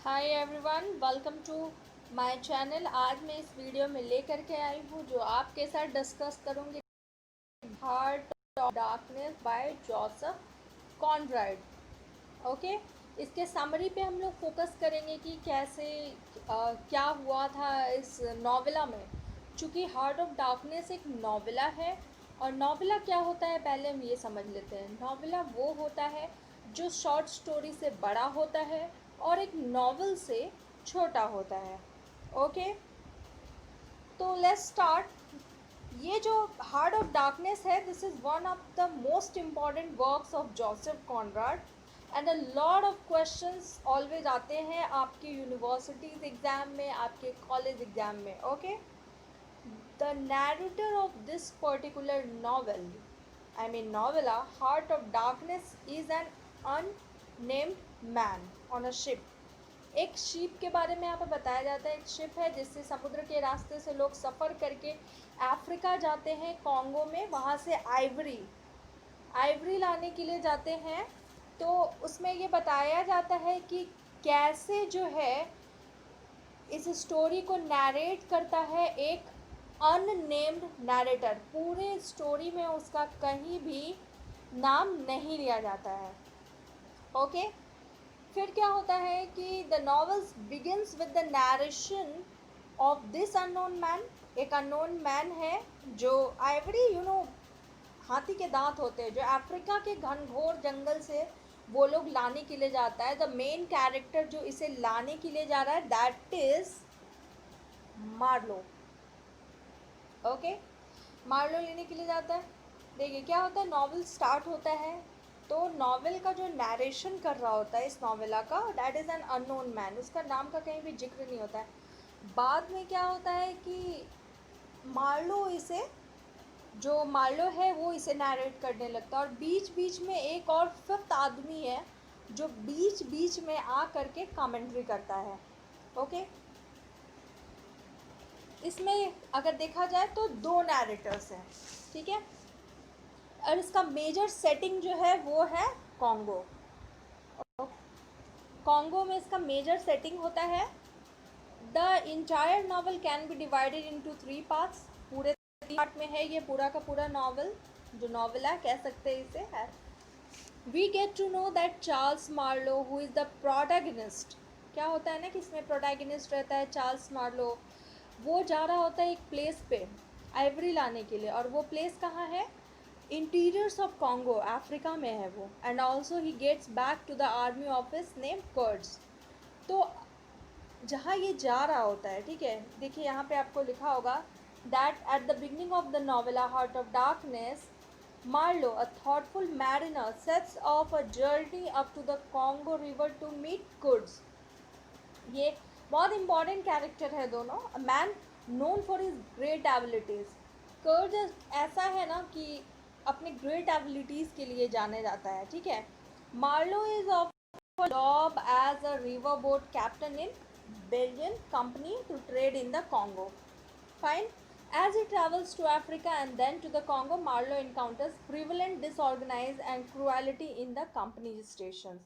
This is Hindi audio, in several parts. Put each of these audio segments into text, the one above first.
Hi everyone, welcome to my channel. आज मैं इस वीडियो में लेकर के आई हूँ जो आपके साथ डिस्कस करूँगी Heart of Darkness by Joseph Conrad. Okay, इसके समरी पे हम लोग फोकस करेंगे कि कैसे क्या हुआ था इस नॉवेला में। चूँकि हार्ट ऑफ डार्कनेस एक नॉवेला है, और नॉवेला क्या होता है पहले हम ये समझ लेते हैं। नॉवेला वो होता है जो शॉर्ट स्टोरी से बड़ा होता है और एक नॉवल से छोटा होता है। ओके, तो लेट्स स्टार्ट। ये जो हार्ट ऑफ डार्कनेस है, this is one of the most important works of Joseph Conrad, and a lot of questions always आते हैं आपके यूनिवर्सिटीज़ एग्ज़ाम में, आपके कॉलेज एग्ज़ाम में। Okay, the narrator of this particular novel, I mean novella, Heart of Darkness, is an unnamed man on a ship. एक शिप के बारे में यहाँ पे बताया जाता है। एक शिप है जिससे समुद्र के रास्ते से लोग सफ़र करके अफ्रीका जाते हैं, कॉन्गो में, वहाँ से आइवरी लाने के लिए जाते हैं। तो उसमें ये बताया जाता है कि कैसे जो है इस स्टोरी को नैरेट करता है एक अननेम्ड नैरेटर। पूरे स्टोरी में उसका कहीं भी नाम नहीं लिया जाता है। ओके, फिर क्या होता है कि the novels begins with the narration of this unknown man. एक अननोन मैन है जो आइवरी हाथी के दांत होते हैं, जो अफ्रीका के घनघोर जंगल से वो लोग लाने के लिए जाता है। द मेन कैरेक्टर जो इसे लाने के लिए जा रहा है, that is Marlow. Okay, Marlow लेने के लिए जाता है। देखिए क्या होता है, नॉवेल स्टार्ट होता है तो नॉवेल का जो नरेशन कर रहा होता है इस नॉवेला का, that is an unknown man. उसका नाम का कहीं भी जिक्र नहीं होता है। बाद में क्या होता है कि मार्लो इसे जो मार्लो है वो इसे नरेट करने लगता है, और बीच बीच में एक और फिफ्थ आदमी है जो बीच बीच में आ करके कमेंट्री करता है। ओके, इसमें अगर देखा जाए तो दो नैरेटर्स हैं, ठीक है। और इसका मेजर सेटिंग जो है वो है कॉन्गो। कॉन्गो में इसका मेजर सेटिंग होता है। The entire novel can be divided into 3 parts. पूरे 3 पार्ट में है ये पूरा का पूरा नावल, जो नॉवेला कह सकते हैं इसे है। We get to know that Charles Marlow who is the protagonist. क्या होता है ना कि इसमें प्रोटैगनिस्ट रहता है चार्ल्स मार्लो। वो जा रहा होता है एक प्लेस पे आइवरी लाने के लिए, और वो प्लेस कहाँ है? इंटीरियर्स ऑफ कॉन्गो, अफ्रीका में है वो। And also he gets back to the army office name Kurtz. तो जहाँ ये जा रहा होता है, ठीक है, देखिए यहाँ पे आपको लिखा होगा that at the beginning of the novella Heart of Darkness, Marlow, a thoughtful mariner, sets off a journey up to the Congo river to meet Kurds. ये बहुत इंपॉर्टेंट कैरेक्टर है दोनों। A man known for his great abilities. कर्ज ऐसा है ना कि अपने ग्रेट एबिलिटीज़ के लिए जाने जाता है, ठीक है। Marlow is of job as a river boat captain in Belgian company to trade in the Congo. Fine. As he travels to Africa and then to the Congo, Marlowe encounters prevalent disorganized and cruelty in the company stations.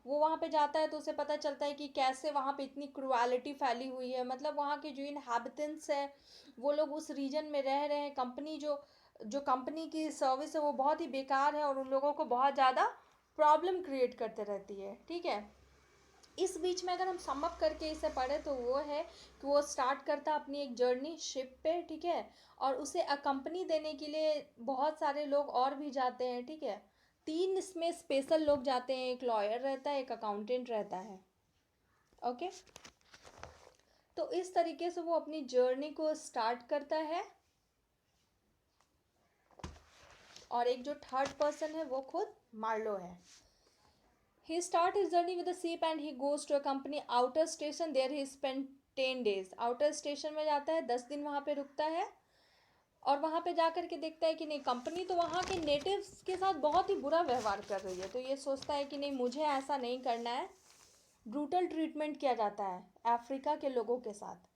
वो वहाँ पे जाता है तो उसे पता चलता है कि कैसे वहाँ पे इतनी क्रुएलिटी फैली हुई है। मतलब वहाँ के जो इनहैबिटेंट्स है वो लोग उस रीजन में रह रहे हैं। कंपनी जो जो कंपनी की सर्विस है वो बहुत ही बेकार है, और उन लोगों को बहुत ज़्यादा प्रॉब्लम क्रिएट करते रहती है, ठीक है। इस बीच में अगर हम सम अप करके इसे पढ़े तो वो है कि वो स्टार्ट करता अपनी एक जर्नी शिप पे, ठीक है, और उसे अकम्पनी देने के लिए बहुत सारे लोग और भी जाते हैं, ठीक है। 3 इसमें स्पेशल लोग जाते हैं, एक लॉयर रहता है, एक अकाउंटेंट रहता है। ओके, तो इस तरीके से वो अपनी जर्नी को स्टार्ट करता है, और एक जो थर्ड पर्सन है वो खुद मार्लो है। He starts his journey with a ship and he goes to a company outer station. There he spent 10 days. Outer station में जाता है, 10 दिन वहाँ पे रुकता है, और वहाँ पे जा कर के देखता है कि नहीं, कंपनी तो वहाँ के नेटिव्स के साथ बहुत ही बुरा व्यवहार कर रही है। तो ये सोचता है कि नहीं, मुझे ऐसा नहीं करना है। ब्रूटल ट्रीटमेंट किया जाता है अफ्रीका के लोगों के साथ,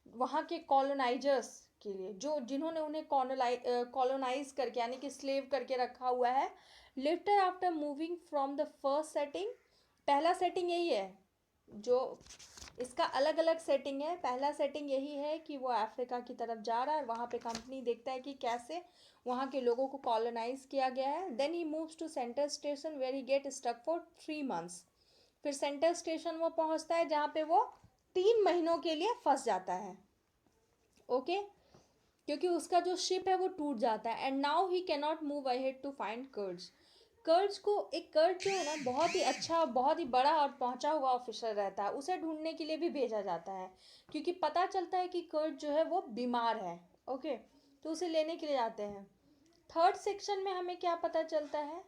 वहाँ के कॉलोनाइजर्स के लिए, जो जिन्होंने उन्हें कॉलोनाइज करके यानी कि स्लेव करके रखा हुआ है। Later after moving from the first setting, पहला सेटिंग यही है जो इसका अलग अलग सेटिंग है। पहला सेटिंग यही है कि वो अफ्रीका की तरफ जा रहा है, वहाँ पे कंपनी देखता है कि कैसे वहाँ के लोगों को कॉलोनाइज किया गया है। Then he moves to central station where he get stuck for 3 months. फिर सेंट्रल स्टेशन वो पहुँचता है जहाँ पे वो 3 महीनों के लिए फंस जाता है। ओके, क्योंकि उसका जो शिप है वो टूट जाता है। And now he can not move ahead to find Kurtz. Kurtz को एक कर्ज जो है ना, बहुत ही अच्छा, बहुत ही बड़ा और पहुंचा हुआ ऑफिसर रहता है, उसे ढूंढने के लिए भी भेजा जाता है, क्योंकि पता चलता है कि कर्ज जो है वो बीमार है। ओके, तो उसे लेने के लिए जाते हैं। थर्ड सेक्शन में हमें क्या पता चलता है?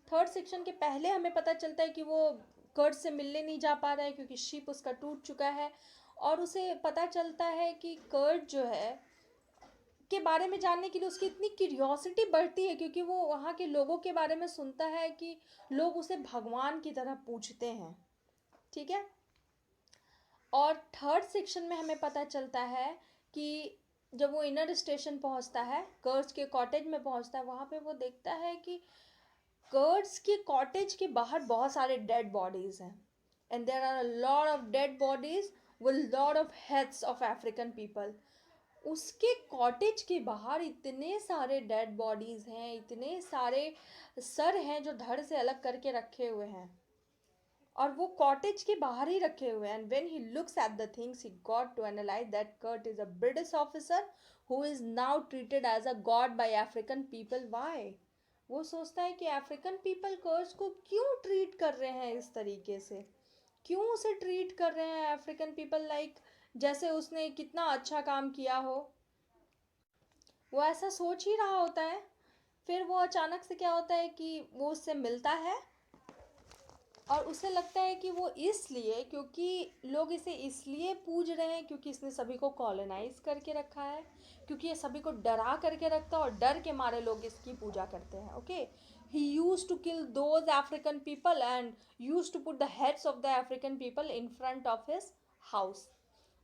थर्ड सेक्शन के पहले हमें पता चलता है कि वो कर्ज से मिलने नहीं जा पा रहा है क्योंकि शिप उसका टूट चुका है। और उसे पता चलता है कि कर्ज जो है के बारे में जानने के लिए उसकी इतनी क्यूरियोसिटी बढ़ती है, क्योंकि वो वहाँ के लोगों के बारे में सुनता है कि लोग उसे भगवान की तरह पूछते हैं। ठीक है। और थर्ड सेक्शन में हमें पता चलता है कि जब वो इनर स्टेशन पहुंचता है, कर्ज के कॉटेज में पहुंचता है, वहाँ पे वो देखता है कि कर्ज के कॉटेज के बाहर बहुत सारे डेड बॉडीज हैं। And there are a lot of dead bodies with lot of heads of African people. उसके कॉटेज के बाहर इतने सारे डेड बॉडीज हैं, इतने सारे सर हैं जो धड़ से अलग करके रखे हुए हैं, और वो कॉटेज के बाहर ही रखे हुए हैं। And when he looks at the things he got to analyse that Kurtz is a British officer who is now treated as a god by African people. Why? वो सोचता है कि अफ्रीकन पीपल कर्ज को क्यों ट्रीट कर रहे हैं इस तरीके से, क्यों उसे ट्रीट कर रहे हैं अफ्रीकन पीपल लाइक जैसे उसने कितना अच्छा काम किया हो। वो ऐसा सोच ही रहा होता है। फिर वो अचानक से क्या होता है कि वो उससे मिलता है, और उसे लगता है कि वो इसलिए, क्योंकि लोग इसे इसलिए पूज रहे हैं क्योंकि इसने सभी को कॉलोनाइज करके रखा है, क्योंकि ये सभी को डरा करके रखता है और डर के मारे लोग इसकी पूजा करते हैं। Okay, he used to kill those African people and used to put the heads of the African people in front of his house.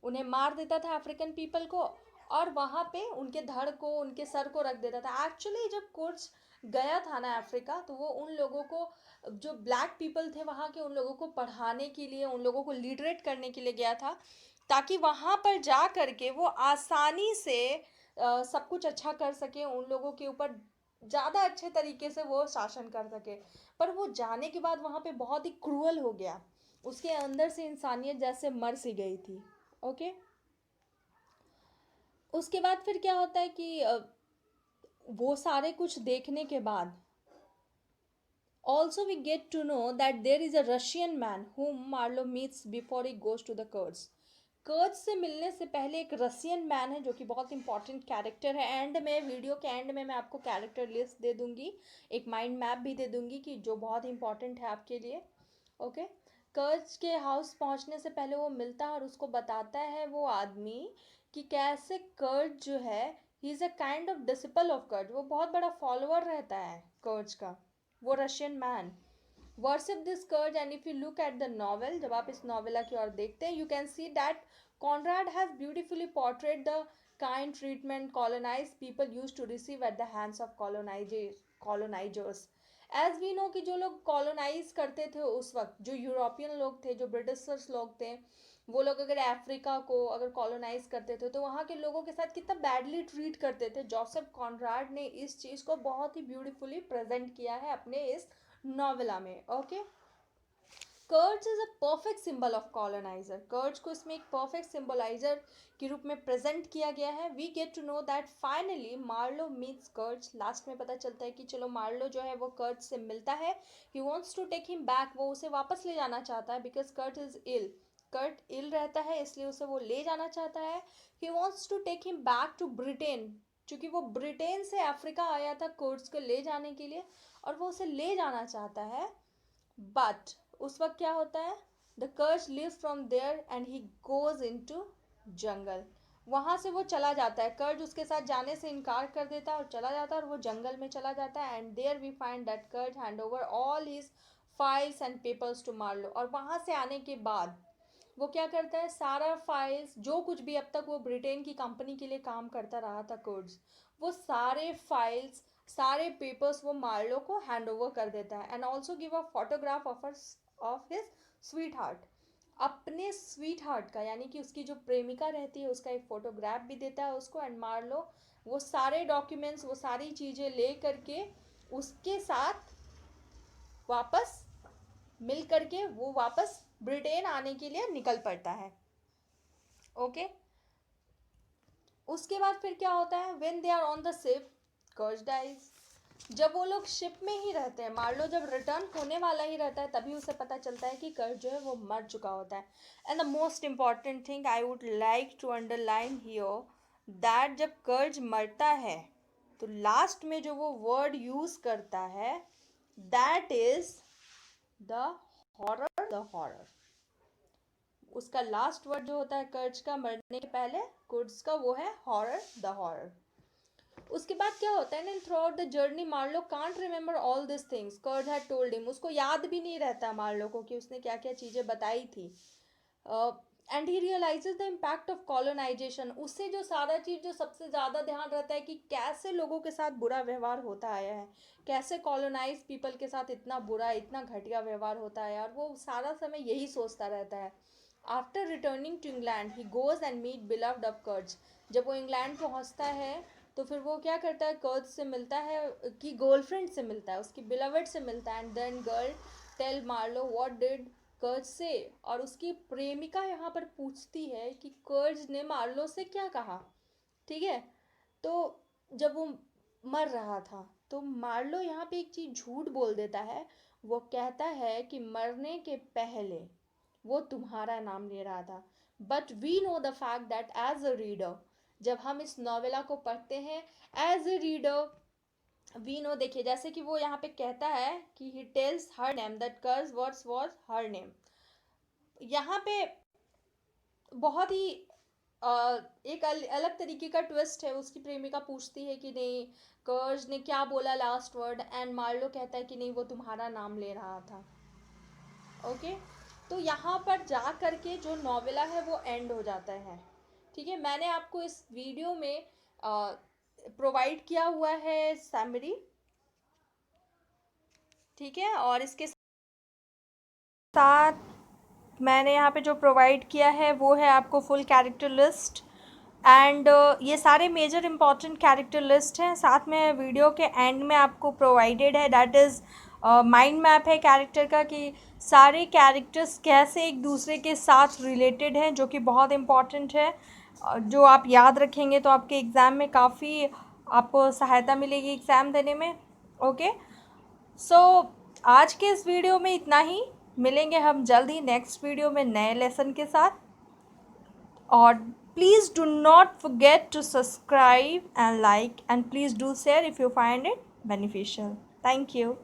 उन्हें मार देता था अफ्रीकन पीपल को, और वहाँ पे उनके धड़ को, उनके सर को रख देता था। एक्चुअली जब कुर्च गया था ना अफ्रीका, तो वो उन लोगों को, जो ब्लैक पीपल थे वहाँ के, उन लोगों को पढ़ाने के लिए, उन लोगों को लिटरेट करने के लिए गया था, ताकि वहाँ पर जा कर के वो आसानी से सब कुछ अच्छा कर सके, उन लोगों के ऊपर ज़्यादा अच्छे तरीके से वो शासन कर सके। पर वो जाने के बाद वहाँ पे बहुत ही क्रूअल हो गया, उसके अंदर से इंसानियत जैसे मर सी गई थी। ओके, उसके बाद फिर क्या होता है कि वो सारे कुछ देखने के बाद also we get to know that there is a Russian man whom Marlowe meets before he goes to the Kurds. कर्ज से मिलने से पहले एक रशियन मैन है जो कि बहुत इंपॉर्टेंट कैरेक्टर है। एंड में, वीडियो के एंड में मैं आपको कैरेक्टर लिस्ट दे दूंगी, एक माइंड मैप भी दे दूंगी कि जो बहुत इंपॉर्टेंट है आपके लिए। ओके, कर्ज के हाउस पहुंचने से पहले वो मिलता है और उसको बताता है वो आदमी कि कैसे कर्ज जो है, he is a kind of disciple of कर्ज, वो बहुत बड़ा फॉलोअर रहता है कर्ज का, वो Russian man worship this Kurtz. And if you look at the novel, जब आप इस नॉवेला की ओर देखते हैं, you can see that Conrad has beautifully portrait the kind treatment colonise people used to receive at the hands of colonisers. As we know कि जो लोग कॉलोनाइज करते थे उस वक्त, जो यूरोपियन लोग थे, जो ब्रिटिशर्स लोग थे, वो लोग अगर अफ्रीका को अगर कॉलोनाइज करते थे तो वहाँ के लोगों के साथ कितना बैडली ट्रीट करते थे। जोसेफ कॉनराड ने इस चीज़ को बहुत ही ब्यूटीफुली प्रेजेंट किया है अपने इस नॉवेला में। ओके, कर्ज is a perfect symbol of coloniser. कर्ज को इसमें एक परफेक्ट सिंबलाइजर के रूप में प्रेजेंट किया गया है। We get to know that finally Marlow meets Kurtz. Last में पता चलता है कि चलो मार्लो जो है वो कर्ज से मिलता है। He wants to take him back, वो उसे वापस ले जाना चाहता है, बिकॉज कर्ज इज इल, कर्ट इल रहता है इसलिए उसे वो ले जाना चाहता है। He wants to take him back to Britain, क्योंकि वो ब्रिटेन से अफ्रीका आया था कर्ज को ले जाने के लिए, और वो उसे ले जाना चाहता है। बट उस वक्त क्या होता है, the Kurtz live from there and he goes in to jungle. वहाँ से वो चला जाता है, कर्ज उसके साथ जाने से इनकार कर देता है और चला जाता है, और वो जंगल में चला जाता है। And there we find that Kurtz hand over all his files and papers to Marlow. और वहाँ से आने के बाद वो क्या करता है, सारा फाइल्स, जो कुछ भी अब तक वो ब्रिटेन की कंपनी के लिए काम करता रहा था कर्ज, वो सारे फाइल्स, सारे पेपर्स वो मार्लो को हैंड ओवर कर देता है। And also give a photograph of his sweet heart. अपने स्वीट हार्ट का, यानी कि उसकी जो प्रेमिका रहती है उसका एक फ़ोटोग्राफ भी देता है उसको। एंड मार्लो वो सारे डॉक्यूमेंट्स, वो सारी चीज़ें ले करके उसके साथ वापस मिल करके वो वापस ब्रिटेन आने के लिए निकल पड़ता है। ओके, उसके बाद फिर क्या होता है, when they are on the ship Kurtz dies. जब वो लोग शिप में ही रहते हैं, मार्लो जब रिटर्न होने वाला ही रहता है, तभी उसे पता चलता है कि कर्ज जो है वो मर चुका होता है। And the most important thing I would like to underline here, that जब कर्ज मरता है तो लास्ट में जो वो वर्ड यूज करता है, that is the horror, the horror. उसका लास्ट वर्ड जो होता है कर्ज का मरने के पहले कुड्स का, वो है हॉरर, द हॉरर। उसके बाद क्या होता है ना, throughout the journey Marlow can't remember all this things Kurtz had told him. उसको याद भी नहीं रहता मार्लो को कि उसने क्या क्या चीज़ें बताई थी। And he realises the impact of colonisation. उससे जो सारा चीज़ जो सबसे ज़्यादा ध्यान रहता है कि कैसे लोगों के साथ बुरा व्यवहार होता आया है, कैसे कॉलोनाइज पीपल के साथ इतना बुरा, इतना घटिया व्यवहार होता है, और वो सारा समय यही सोचता रहता है। After returning to England he goes and meet beloved of Kurtz. जब वो इंग्लैंड पहुंचता है तो फिर वो क्या करता है, कर्ज से मिलता है, कि गर्लफ्रेंड से मिलता है, उसकी बिलवड से मिलता है। And then girl tell Marlow what did Kurtz से। और उसकी प्रेमिका यहाँ पर पूछती है कि कर्ज ने मार्लो से क्या कहा। ठीक है, तो जब वो मर रहा था तो मार्लो यहाँ पे एक चीज़ झूठ बोल देता है। वो कहता है कि मरने के पहले वो तुम्हारा नाम ले रहा था। But we know the fact that as a reader, जब हम इस नॉवेला को पढ़ते हैं as a reader we know, देखिए जैसे कि वो यहाँ पे कहता है कि he tells her name that Kurtz words was her name. यहाँ पे बहुत ही एक अलग तरीके का ट्विस्ट है। उसकी प्रेमिका पूछती है कि नहीं कर्ज ने क्या बोला लास्ट वर्ड, एंड मार्लो कहता है कि नहीं वो तुम्हारा नाम ले रहा था। ओके, तो यहाँ पर जा करके जो नॉवेला है वो एंड हो जाता है। ठीक है, मैंने आपको इस वीडियो में प्रोवाइड किया हुआ है समरी। ठीक है, और इसके साथ मैंने यहाँ पे जो प्रोवाइड किया है वो है आपको फुल कैरेक्टर लिस्ट। एंड ये सारे मेजर इम्पॉर्टेंट कैरेक्टर लिस्ट हैं। साथ में वीडियो के एंड में आपको प्रोवाइडेड है, दैट इज़ माइंड मैप है कैरेक्टर का, कि सारे कैरेक्टर्स कैसे एक दूसरे के साथ रिलेटेड हैं, जो कि बहुत इम्पॉर्टेंट है। जो आप याद रखेंगे तो आपके एग्ज़ाम में काफ़ी आपको सहायता मिलेगी एग्ज़ाम देने में। ओके, सो आज के इस वीडियो में इतना ही। मिलेंगे हम जल्द ही नेक्स्ट वीडियो में नए लेसन के साथ। और please do not forget to subscribe and like, and please do share if you find it beneficial. Thank you.